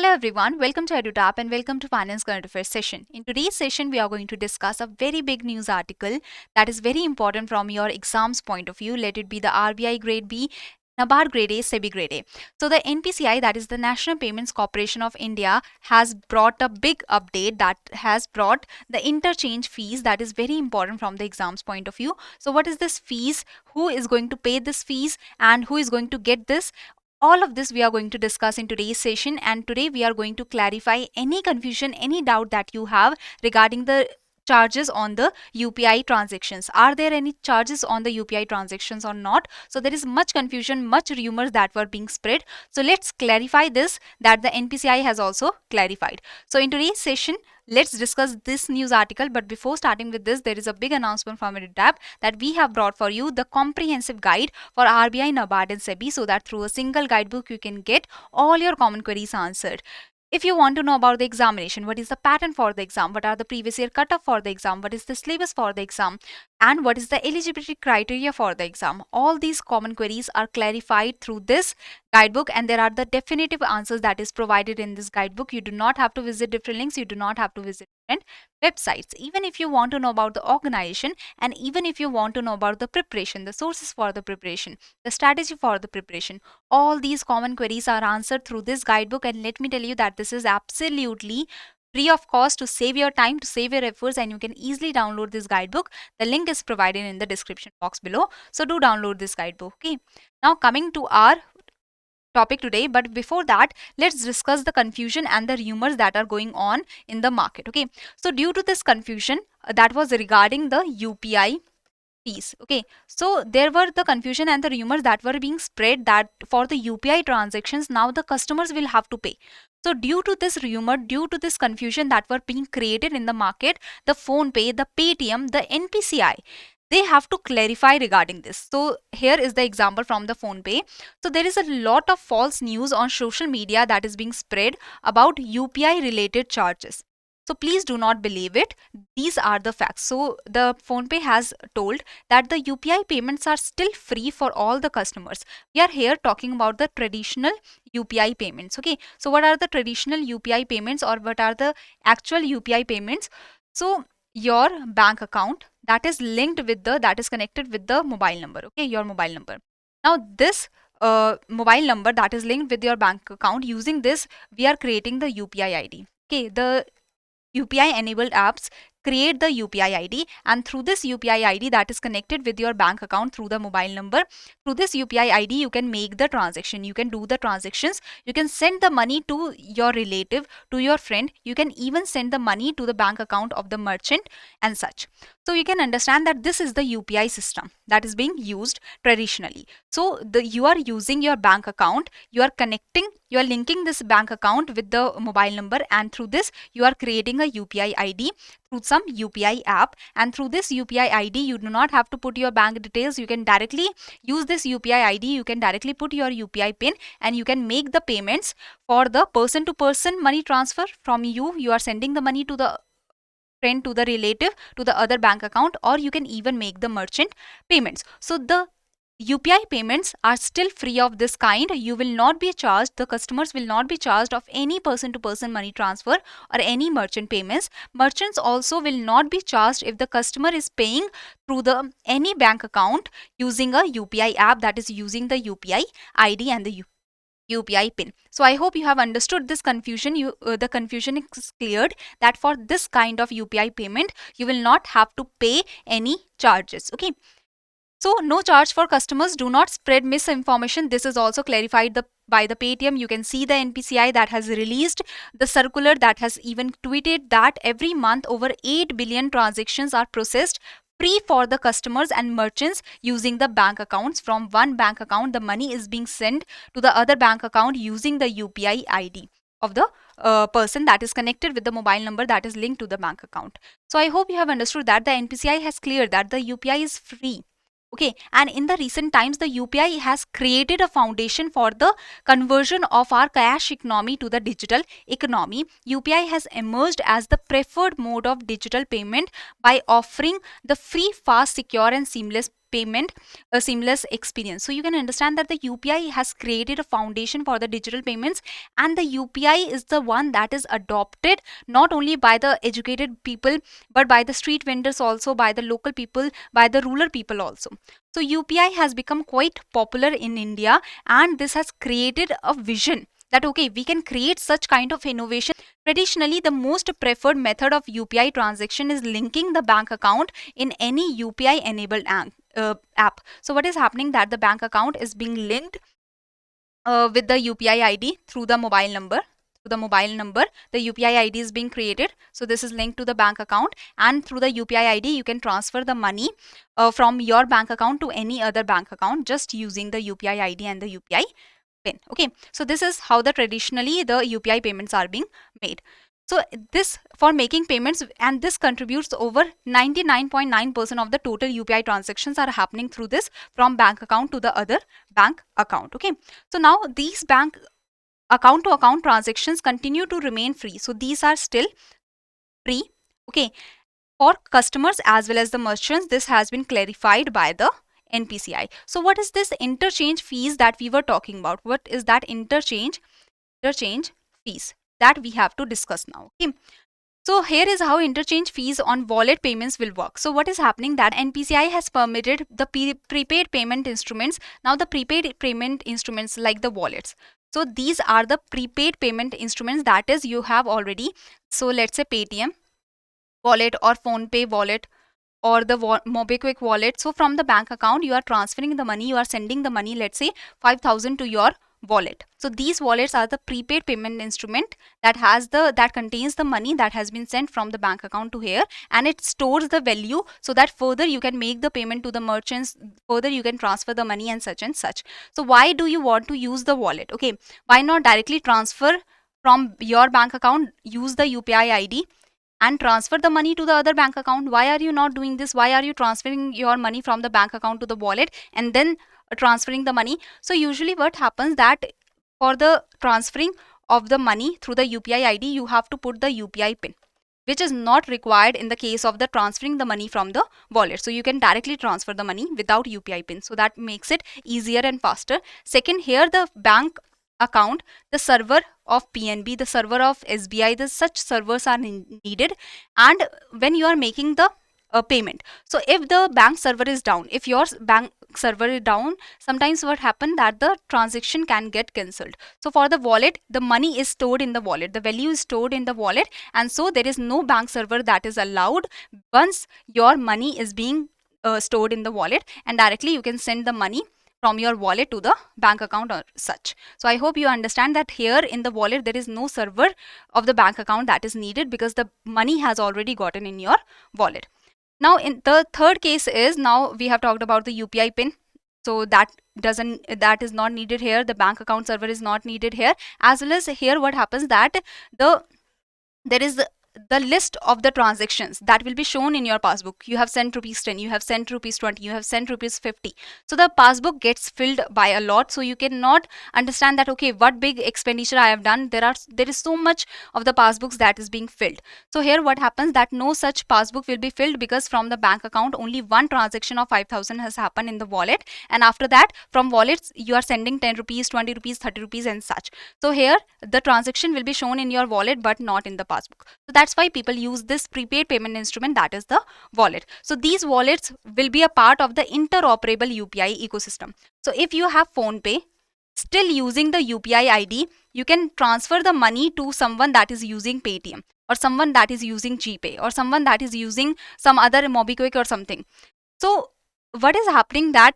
Hello everyone, welcome to EduTap and welcome to Finance Current Affairs session. In today's session, we are going to discuss a very big news article that is very important from your exams point of view. Let it be the RBI Grade B, NABARD Grade A, SEBI Grade A. So the NPCI, that is the National Payments Corporation of India, has brought a big update that has brought the interchange fees that is very important from the exams point of view. So what is this fees? Who is going to pay this fees and who is going to get this? All of this we are going to discuss in today's session, and today we are going to clarify any confusion, any doubt that you have regarding the charges on the UPI transactions. Are there any charges on the UPI transactions or not? So there is much confusion, much rumors that were being spread. So let's clarify this, that the NPCI has also clarified. So in today's session, let's discuss this news article. But before starting with this, there is a big announcement from EduTap that we have brought for you the comprehensive guide for RBI, NABARD and SEBI, so that through a single guidebook you can get all your common queries answered. If you want to know about the examination, what is the pattern for the exam, what are the previous year cutoff for the exam, what is the syllabus for the exam, and what is the eligibility criteria for the exam, all these common queries are clarified through this guidebook, and there are the definitive answers that is provided in this guidebook. You do not have to visit different links, you do not have to visit different websites. Even if you want to know about the organization, and even if you want to know about the preparation, the sources for the preparation, the strategy for the preparation, all these common queries are answered through this guidebook. And let me tell you that this is absolutely free of cost, to save your time, to save your efforts, and you can easily download this guidebook. The link is provided in the description box below, so do download this guidebook. Okay, now coming to our topic today, but before that, let's discuss the confusion and the rumors that are going on in the market. Okay, so due to this confusion that was regarding the UPI fees. Okay, so there were the confusion and the rumors that were being spread that for the UPI transactions now the customers will have to pay. So due to this rumor, due to this confusion that were being created in the market, the PhonePe, the Paytm, the NPCI, they have to clarify regarding this. So here is the example from the PhonePe. So there is a lot of false news on social media that is being spread about UPI related charges. So please do not believe it. These are the facts. So the PhonePe has told that the UPI payments are still free for all the customers. We are here talking about the traditional UPI payments. Okay, so what are the traditional UPI payments, or what are the actual UPI payments? So your bank account that is linked with the, that is connected with the mobile number. Okay, your mobile number. Now this mobile number that is linked with your bank account, using this we are creating the UPI ID. Okay, the UPI enabled apps create the UPI ID, and through this UPI ID that is connected with your bank account through the mobile number, through this UPI ID you can make the transaction, you can do the transactions, you can send the money to your relative, to your friend, you can even send the money to the bank account of the merchant and such. So you can understand that this is the UPI system that is being used traditionally. So you are using your bank account, you are connecting, you are linking this bank account with the mobile number, and through this you are creating a UPI ID through some UPI app, and through this UPI ID you do not have to put your bank details, you can directly use this UPI ID, you can directly put your UPI pin, and you can make the payments for the person to person money transfer from you are sending the money to the friend, to the relative, to the other bank account, or you can even make the merchant payments. So the UPI payments are still free of this kind. You will not be charged, the customers will not be charged of any person to person money transfer or any merchant payments. Merchants also will not be charged if the customer is paying through the any bank account using a UPI app that is using the UPI ID and the UPI pin. So I hope you have understood this confusion. The confusion is cleared that for this kind of UPI payment you will not have to pay any charges. Okay, so no charge for customers. Do not spread misinformation. This is also clarified by the Paytm. You can see the NPCI that has released the circular, that has even tweeted that every month over 8 billion transactions are processed free for the customers and merchants using the bank accounts. From one bank account the money is being sent to the other bank account using the UPI ID of the person that is connected with the mobile number that is linked to the bank account. So I hope you have understood that the NPCI has cleared that the UPI is free. Okay, and in the recent times the UPI has created a foundation for the conversion of our cash economy to the digital economy. UPI has emerged as the preferred mode of digital payment by offering the free, fast, secure and seamless payment a seamless experience. So you can understand that the UPI has created a foundation for the digital payments, and the UPI is the one that is adopted not only by the educated people but by the street vendors also, by the local people, by the rural people also. So UPI has become quite popular in India, and this has created a vision that okay, we can create such kind of innovation. Traditionally, the most preferred method of UPI transaction is linking the bank account in any UPI enabled app. So what is happening that the bank account is being linked with the UPI ID through the mobile number. The UPI ID is being created. So this is linked to the bank account, and through the UPI ID, you can transfer the money from your bank account to any other bank account just using the UPI ID and the UPI pin. Okay, so this is how the traditionally the UPI payments are being made. So this for making payments, and this contributes over 99.9% of the total UPI transactions are happening through this from bank account to the other bank account. Okay, so now these bank account to account transactions continue to remain free. So these are still free. Okay, for customers as well as the merchants, this has been clarified by the NPCI. So what is this interchange fees that we were talking about? What is that interchange fees that we have to discuss now? Okay. So here is how interchange fees on wallet payments will work. So what is happening that NPCI has permitted the prepaid payment instruments. Now the prepaid payment instruments like the wallets. So these are the prepaid payment instruments, that is you have already. So let's say Paytm wallet or PhonePe wallet or the MobiKwik wallet. So from the bank account, you are transferring the money, you are sending the money, let's say 5,000 to your wallet. So these wallets are the prepaid payment instrument that contains the money that has been sent from the bank account to here, and it stores the value so that further you can make the payment to the merchants, further you can transfer the money and such and such. So why do you want to use the wallet? Okay, why not directly transfer from your bank account, use the UPI ID and transfer the money to the other bank account? Why are you not doing this? Why are you transferring your money from the bank account to the wallet and then transferring the money? So usually what happens that for the transferring of the money through the UPI ID, you have to put the UPI pin, which is not required in the case of the transferring the money from the wallet. So you can directly transfer the money without UPI pin. So that makes it easier and faster. Second, here the bank account, the server of PNB, the server of SBI, the such servers are needed. And when you are making the payment, so if the bank server is down, if your bank server is down, sometimes what happen that the transaction can get cancelled. So for the wallet, the money is stored in the wallet, the value is stored in the wallet, and so there is no bank server that is allowed once your money is being stored in the wallet, and directly you can send the money from your wallet to the bank account or such. So I hope you understand that here in the wallet there is no server of the bank account that is needed because the money has already gotten in your wallet. Now in the third case is, now we have talked about the UPI pin. So that is not needed here. The bank account server is not needed here. As well as here what happens that there is the list of the transactions that will be shown in your passbook. You have sent rupees 10, you have sent rupees 20, you have sent rupees 50. So the passbook gets filled by a lot. So you cannot understand that okay, what big expenditure I have done. There is so much of the passbooks that is being filled. So here what happens that no such passbook will be filled, because from the bank account only one transaction of 5,000 has happened in the wallet, and after that from wallets you are sending 10 rupees, 20 rupees, 30 rupees and such. So here the transaction will be shown in your wallet but not in the passbook. So that's why people use this prepaid payment instrument, that is the wallet. So these wallets will be a part of the interoperable UPI ecosystem. So if you have PhonePe, still using the UPI ID, you can transfer the money to someone that is using Paytm, or someone that is using GPay, or someone that is using some other MobiKwik or something. So what is happening that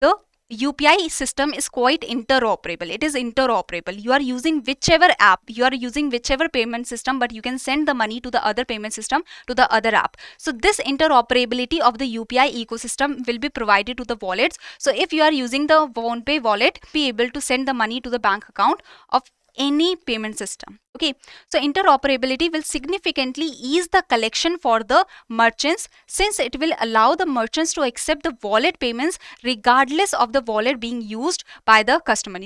the UPI system is quite interoperable. It is interoperable. You are using whichever app, you are using whichever payment system, but you can send the money to the other payment system, to the other app. So this interoperability of the UPI ecosystem will be provided to the wallets. So if you are using the PhonePe wallet, be able to send the money to the bank account of any payment system. Okay, so interoperability will significantly ease the collection for the merchants, since it will allow the merchants to accept the wallet payments regardless of the wallet being used by the customer.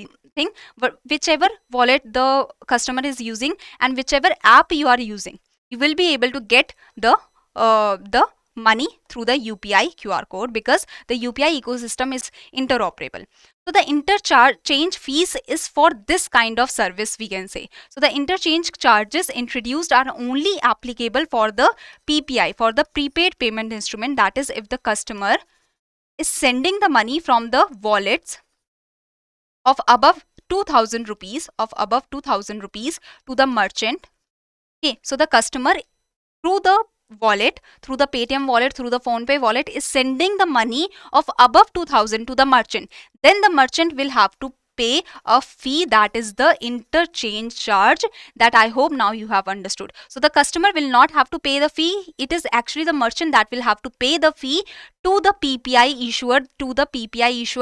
Whichever wallet the customer is using and whichever app you are using, you will be able to get the money through the UPI QR code, because the UPI ecosystem is interoperable. So the interchange fees is for this kind of service, we can say. So the interchange charges introduced are only applicable for the PPI, for the prepaid payment instrument. That is, if the customer is sending the money from the wallets of above 2000 rupees, to the merchant. Okay, so the customer through the wallet, through the Paytm wallet, through the PhonePe wallet, is sending the money of above 2000 to the merchant. Then the merchant will have to pay a fee, that is the interchange charge, that I hope now you have understood. So the customer will not have to pay the fee. It is actually the merchant that will have to pay the fee to the PPI issuer,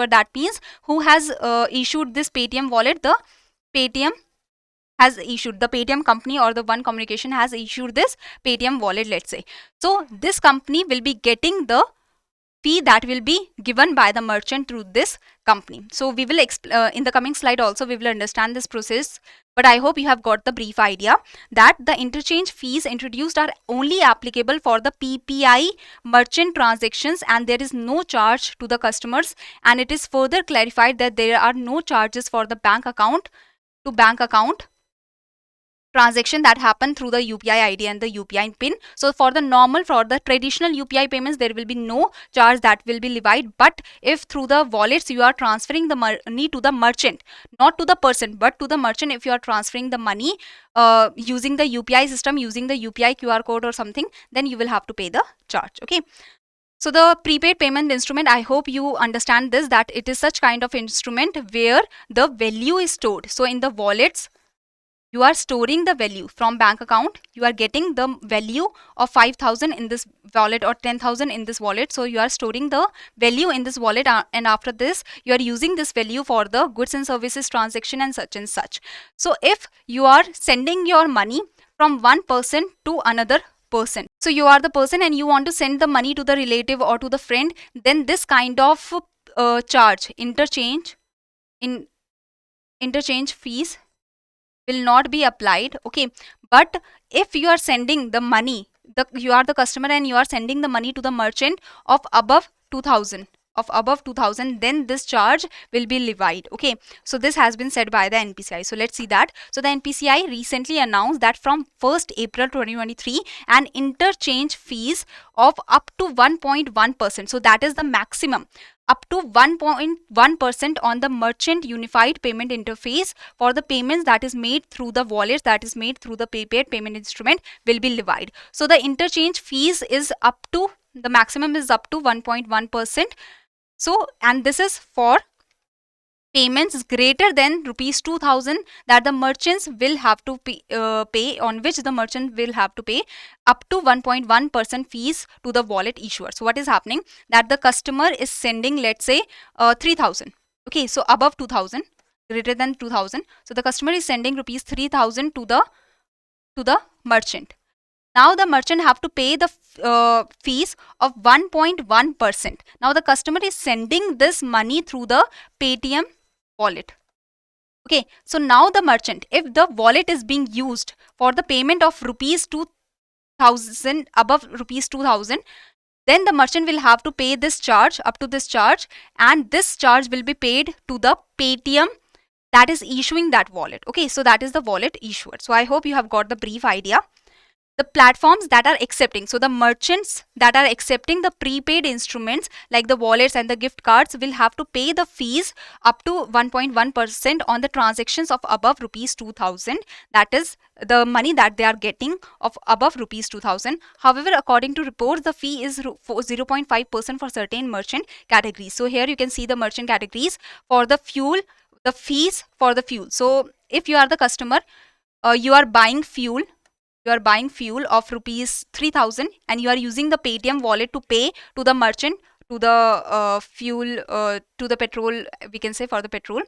that means who has issued this Paytm wallet. The Paytm has issued, the Paytm company or the One Communication has issued this Paytm wallet, let's say. So this company will be getting the fee that will be given by the merchant through this company. So we will in the coming slide also we will understand this process, but I hope you have got the brief idea that the interchange fees introduced are only applicable for the PPI merchant transactions, and there is no charge to the customers. And it is further clarified that there are no charges for the bank account to bank account transaction that happen through the UPI ID and the UPI PIN. So for the traditional UPI payments, there will be no charge that will be levied. But if through the wallets you are transferring the money to the merchant, not to the person but to the merchant, if you are transferring the money using the UPI system, using the UPI QR code or something, then you will have to pay the charge. Okay. So the prepaid payment instrument, I hope you understand this, that it is such kind of instrument where the value is stored. So in the wallets, you are storing the value from bank account. You are getting the value of 5000 in this wallet or 10,000 in this wallet. So you are storing the value in this wallet, and after this you are using this value for the goods and services transaction and such and such. So if you are sending your money from one person to another person, so you are the person and you want to send the money to the relative or to the friend, then this kind of charge, interchange fees will not be applied. Okay, but if you are sending the money, you are the customer and you are sending the money to the merchant of above 2000, then this charge will be levied. Okay, so this has been said by the NPCI. So let's see that. So the NPCI recently announced that from 1st April 2023, an interchange fees of up to 1.1%, so that is the maximum, up to 1.1% on the merchant unified payment interface for the payments that is made through the wallets, that is made through the prepaid payment instrument, will be levied. So the interchange fees is up to, the maximum is up to 1.1%. So, and this is for payments greater than rupees 2000 that the merchants will have to pay, on which the merchant will have to pay up to 1.1% fees to the wallet issuer. So what is happening, that the customer is sending, let's say 3000. Okay, so above 2000, greater than 2000, so the customer is sending rupees 3000 to the merchant. Now the merchant have to pay the fees of 1.1%. Now the customer is sending this money through the Paytm wallet. Okay, so now the merchant, if the wallet is being used for the payment of rupees 2000, above rupees 2000, then the merchant will have to pay this charge, up to this charge, and this charge will be paid to the Paytm that is issuing that wallet. Okay, so that is the wallet issuer. So I hope you have got the brief idea. The platforms that are accepting, so the merchants that are accepting the prepaid instruments like the wallets and the gift cards will have to pay the fees up to 1.1% on the transactions of above rupees 2000. That is the money that they are getting of above rupees 2000. However, according to reports, the fee is 0.5% for certain merchant categories. So here you can see the merchant categories for the fuel, the fees for the fuel. So if you are the customer, you are buying fuel of rupees 3000 and you are using the Paytm wallet to pay to the merchant, to the fuel, to the petrol, we can say for the petrol.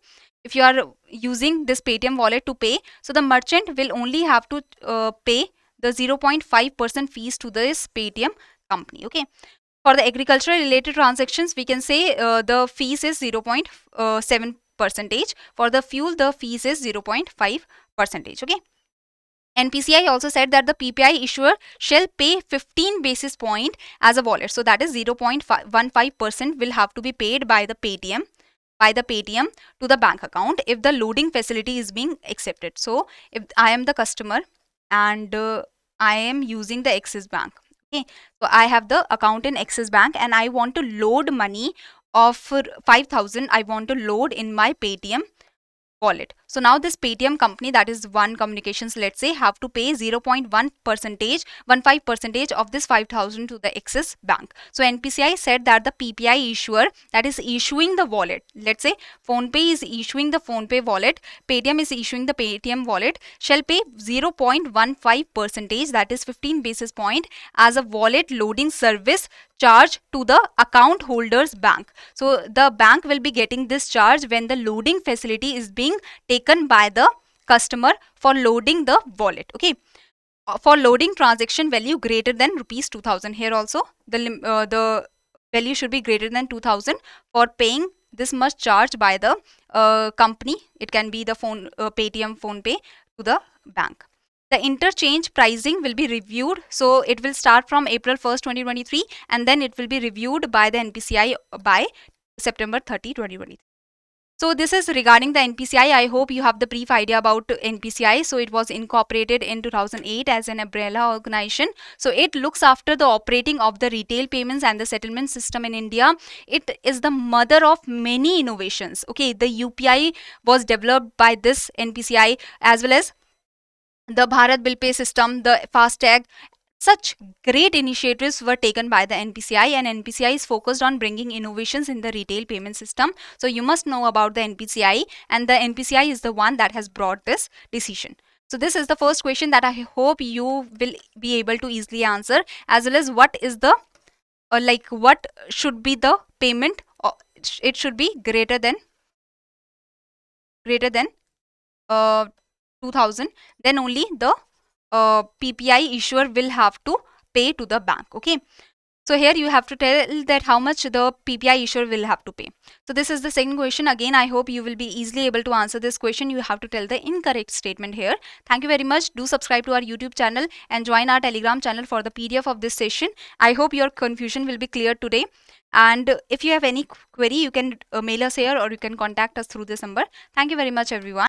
If you are using this Paytm wallet to pay, so the merchant will only have to pay the 0.5% fees to this Paytm company. Okay. For the agricultural related transactions, we can say the fees is 0.7%. For the fuel, the fees is 0.5%. Okay. NPCI also said that the PPI issuer shall pay 15 basis point as a wallet. So that is 0.15% will have to be paid by the Paytm to the bank account if the loading facility is being accepted. So if I am the customer and I am using the Axis Bank, okay, so I have the account in Axis Bank and I want to load money of 5,000. I want to load in my Paytm wallet. So now this Paytm company, that is One Communications, let's say, have to pay 0.1 percentage, 15% of this 5,000 to the Axis Bank. So NPCI said that the PPI issuer, that is issuing the wallet, let's say PhonePe is issuing the PhonePe wallet, Paytm is issuing the Paytm wallet, shall pay 0.15 percentage, that is 15 basis point as a wallet loading service charge to the account holder's bank. So the bank will be getting this charge when the loading facility is being taken by the customer for loading the wallet. Okay, for loading transaction value greater than rupees 2,000. Here also the value should be greater than 2,000 for paying this much charge by the company. It can be the Paytm, PhonePe to the bank. The interchange pricing will be reviewed. So it will start from April 1st, 2023 and then it will be reviewed by the NPCI by September 30, 2023. So this is regarding the NPCI. I hope you have the brief idea about NPCI. So it was incorporated in 2008 as an umbrella organization. So it looks after the operating of the retail payments and the settlement system in India. It is the mother of many innovations. Okay, the UPI was developed by this NPCI, as well as the Bharat Bill Pay system, the FASTag. Such great initiatives were taken by the NPCI, and NPCI is focused on bringing innovations in the retail payment system. So you must know about the NPCI, and the NPCI is the one that has brought this decision. So this is the first question that I hope you will be able to easily answer, as well as what is the what should be the payment. It should be greater than 2,000, then only the PPI issuer will have to pay to the bank. Okay, so here you have to tell that how much the PPI issuer will have to pay. So this is the second question. Again, I hope you will be easily able to answer this question. You have to tell the incorrect statement here. Thank you very much. Do subscribe to our YouTube channel and join our Telegram channel for the PDF of this session. I hope your confusion will be clear today. And if you have any query, you can mail us here or you can contact us through this number. Thank you very much, everyone.